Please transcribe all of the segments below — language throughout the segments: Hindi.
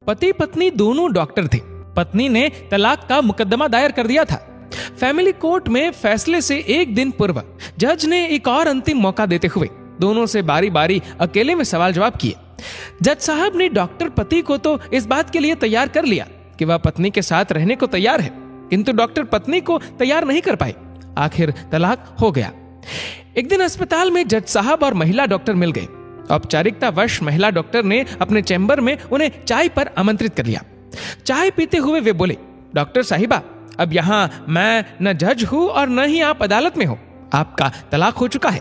पति पत्नी दोनों डॉक्टर थे। पत्नी ने तलाक का मुकदमा दायर कर दिया था। फैमिली कोर्ट में फैसले से एक दिन पूर्व जज ने एक और अंतिम मौका देते हुए दोनों से बारी बारी अकेले में सवाल जवाब किए। जज साहब ने डॉक्टर पति को तो इस बात के लिए तैयार कर लिया कि वह पत्नी के साथ रहने को तैयार है, किंतु डॉक्टर पत्नी को तैयार नहीं कर पाए। आखिर तलाक हो गया। एक दिन अस्पताल में जज साहब और महिला डॉक्टर मिल गए। औपचारिकतावश महिला डॉक्टर ने अपने चैम्बर में उन्हें चाय पर आमंत्रित कर लिया। चाय पीते हुए वे बोले, डॉक्टर साहिबा, अब यहाँ मैं न जज हूं और न ही आप अदालत में हो। आपका तलाक हो चुका है,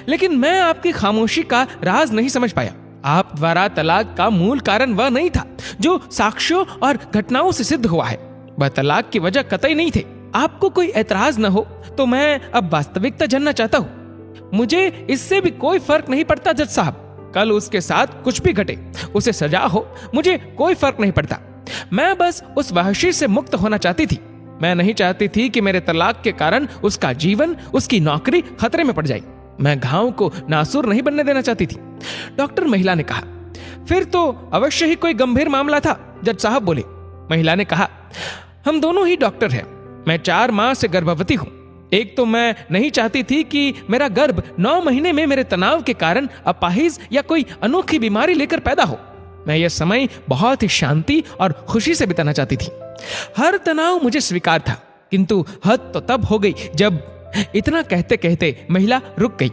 लेकिन मैं आपकी खामोशी का राज नहीं समझ पाया। आप द्वारा तलाक का मूल कारण वह नहीं था जो साक्ष्यों और घटनाओं से सिद्ध हुआ है। वह तलाक की वजह कतई नहीं थे। आपको कोई ऐतराज न हो तो मैं अब वास्तविकता जानना चाहता हूँ। मुझे इससे भी कोई फर्क नहीं पड़ता जज साहब, कल उसके साथ कुछ भी घटे, उसे सजा हो, मुझे कोई फर्क नहीं पड़ता। मैं बस उस वहशी से मुक्त होना चाहती थी। मैं नहीं चाहती थी कि मेरे तलाक के कारण उसका जीवन, उसकी नौकरी खतरे में पड़ जाए। मैं घाव को नासूर नहीं बनने देना चाहती थी। डॉक्टर महिला ने कहा, फिर तो अवश्य ही कोई गंभीर मामला था। जज साहब बोले। महिला ने कहा, हम दोनों ही डॉक्टर हैं। मैं 4 माह से गर्भवती हूँ। एक तो मैं नहीं चाहती थी कि मेरा गर्भ 9 महीने में मेरे तनाव के कारण अपाहिज या कोई अनोखी बीमारी लेकर पैदा हो। मैं यह समय बहुत ही शांति और खुशी से बिताना चाहती थी। हर तनाव मुझे स्वीकार था, किंतु हद तो तब हो गई जब। इतना कहते कहते महिला रुक गई।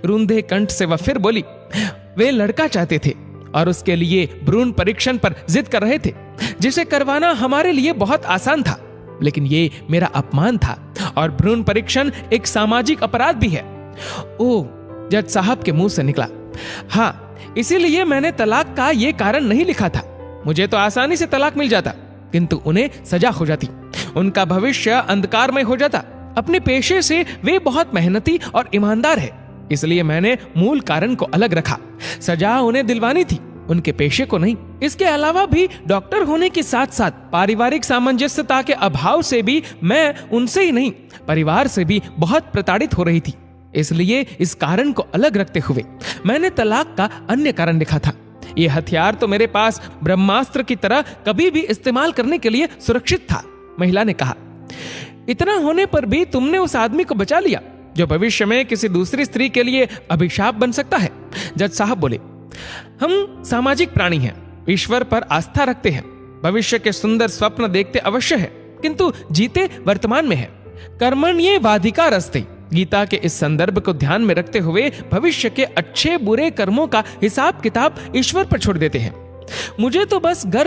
रूंधे कंठ से वह फिर बोली, वे लड़का चाहते थे और उसके लिए भ्रूण परीक्षण पर जिद कर रहे थे, जिसे करवाना हमारे लिए बहुत आसान था, लेकिन ये मेरा अपमान था और भ्रूण परीक्षण एक सामाजिक अपराध भी है। ओह, जज साहब के मुंह से निकला, हाँ, इसीलिए मैंने तलाक का ये कारण नहीं लिखा था। मुझे तो आसानी से तलाक मिल जाता, किंतु उन्हें सजा हो जाती, उनका भविष्य अंधकारमय हो जाता। अपने पेशे से वे बहुत मेहनती और ईमानदार है, इसलिए मैंने मूल कारण को अलग रखा। सजा उन्हें दिलवानी थी, उनके पेशे को नहीं। इसके अलावा भी डॉक्टर होने के साथ साथ पारिवारिक सामंजस्यता के अभाव से भी मैं उनसे ही नहीं, परिवार से भी बहुत प्रताड़ित हो रही थी। इसलिए इस कारण को अलग रखते हुए मैंने तलाक का अन्य कारण लिखा था। ये हथियार तो मेरे पास ब्रह्मास्त्र की तरह कभी भी इस्तेमाल करने के लिए सुरक्षित था। महिला ने कहा, इतना होने पर भी तुमने उस आदमी को बचा लिया जो भविष्य में किसी दूसरी स्त्री के लिए अभिशाप बन सकता है। जज साहब बोले, हम सामाजिक प्राणी हैं, ईश्वर पर आस्था रखते हैं, भविष्य के सुंदर स्वप्न देखते अवश्य है, किंतु जीते वर्तमान में है। कर्मण्येवाधिकारस्ते गीता के इस संदर्भ को ध्यान में रखते हुए भविष्य के अच्छे बुरे कर्मों का हिसाब किताब ईश्वर पर छोड़ देते हैं। मुझे तो बस गर्व